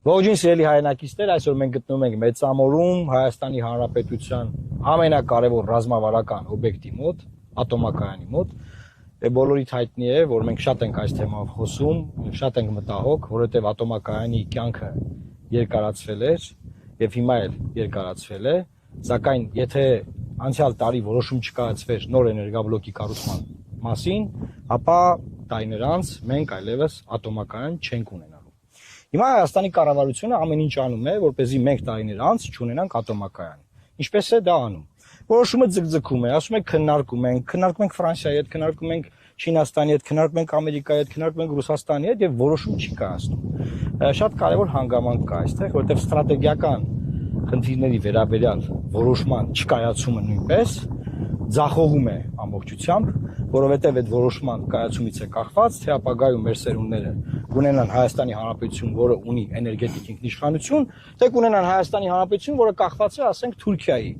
Ողջույն սիրելի հայրենակիցներ, այսօր մենք գտնվում ենք Մեծամորում, Հայաստանի Հանրապետության ամենակարևոր ռազմավարական օբյեկտի մոտ, ատոմակայանի մոտ։ Բոլորիդ հայտնի է, որ մենք շատ ենք այս թեմայով խոսում, շատ ենք մտահոգ, որովհետև ատոմակայանի կյանքը երկարացվել էր եւ հիմա էլ երկարացվել է, սակայն եթե անցյալ տարի որոշում չկայացվեր նոր էներգաբլոկի կառուցման մասին, ապա տարիներ անց մենք այլևս ատոմակայան չենք ունենալու։ Հիմա Հայաստանի կառավարությունը ամեն ինչ անում է, որպեսզի մենք տարիներ անց չունենանք ատոմակայան։ Ինչպես է դա անում։ Որոշումը ձգձգում է, ասում է քննարկում ենք Ֆրանսիայի հետ, քննարկում ենք Չինաստանի հետ, քննարկում ենք Ամերիկայի հետ, քննարկում ենք Ռուսաստանի հետ եւ որոշում չի կայացնում։ Շատ կարեւոր հանգամանք կա այստեղ, որովհետեւ ստրատեգիական խնդիրների վերաբերյալ որոշման չկայացումը նույնպես ձախողում է ամբողջությամբ, որովհետև այդ որոշման կայացումից է կախված, թե ապագայում մեր սերունդները կունենան Հայաստանի Հանրապետություն, որը ունի էներգետիկ ինքնիշխանություն, թե կունենան Հայաստանի Հանրապետություն, որը կախված է, ասենք, Թուրքիայի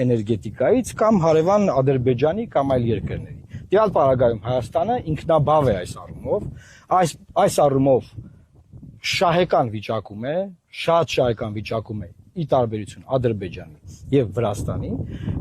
էներգետիկայից կամ հարևան Ադրբեջանի կամ այլ երկրների։ Դիալ պարագայում Հայաստանը ինքնաբավ է այս առումով, այս առումով շահեկան վիճակում է, շատ շահեկան վիճակում է ի տարբերություն Ադրբեջանի եւ Վրաստանի,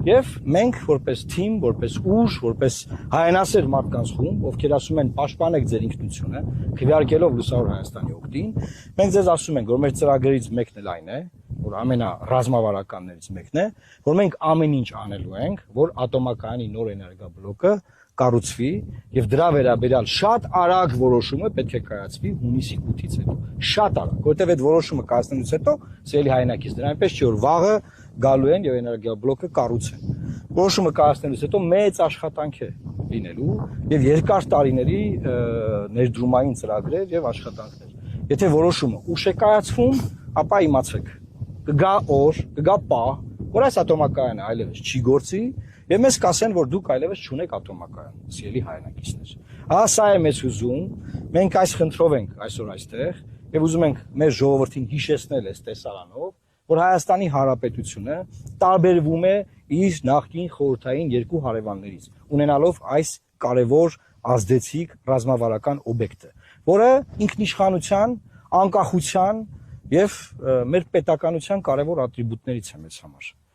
եւ մենք որպես թիմ, որպես ուժ, որպես հայանասեր մարդկանց խումբ, ովքեր ասում են պաշտպանեք ձեր ինքնությունը, քվեարկելով լուսավոր Հայաստանի օգտին, մենք ձեզ ասում ենք, որ մեր ծրագրերից մեկն էլ այն է, որ ամենառազմավարականներից մեկն է, որ մենք ամեն ինչ անելու ենք, որ ատոմակայանի նոր էներգաբլոկը կառուցվի եւ դրա վերաբերյալ շատ արագ որոշումը պետք է կայացվի հունիսի 8-ից հետո։ Շատ արագ, որտեղ այդ որոշումը կայացնելուց հետո սիրելի հայրենակիցներ, այնպես չի որ վաղը գալու են եւ էներգաբլոկը կառուցեն։ Որոշումը կայացնելուց հետո մեծ աշխատանք է լինելու եւ երկար տարիների ներդրումային ծրագրեր եւ աշխատանքներ։ Եթե որոշումը ուշ է կայացվում, ապա իմացեք, կգա օր, կգա պահ, որ այս ատոմակայանը այլևս չի գործի եւ մեզ կասեն, որ դուք այլևս չունեք ատոմակայան, սիրելի հայրենակիցներ։ Ահա սա է մեծ հուզում, մենք այս խնդրով ենք այսօր այստեղ եւ ուզում ենք մեր ժողովրդին հիշեցնել այս տեսարանով, որ Հայաստանի Հանրապետությունը տարբերվում է իր նախկին խորհրդային երկու հարևաններից, ունենալով այս կարևոր ազդեցիկ ռազմավարական օբյեկտը, որը ինքնիշխանության, անկախության եւ մեր պետականության կարևոր ատրիբուտներից է մեզ համար։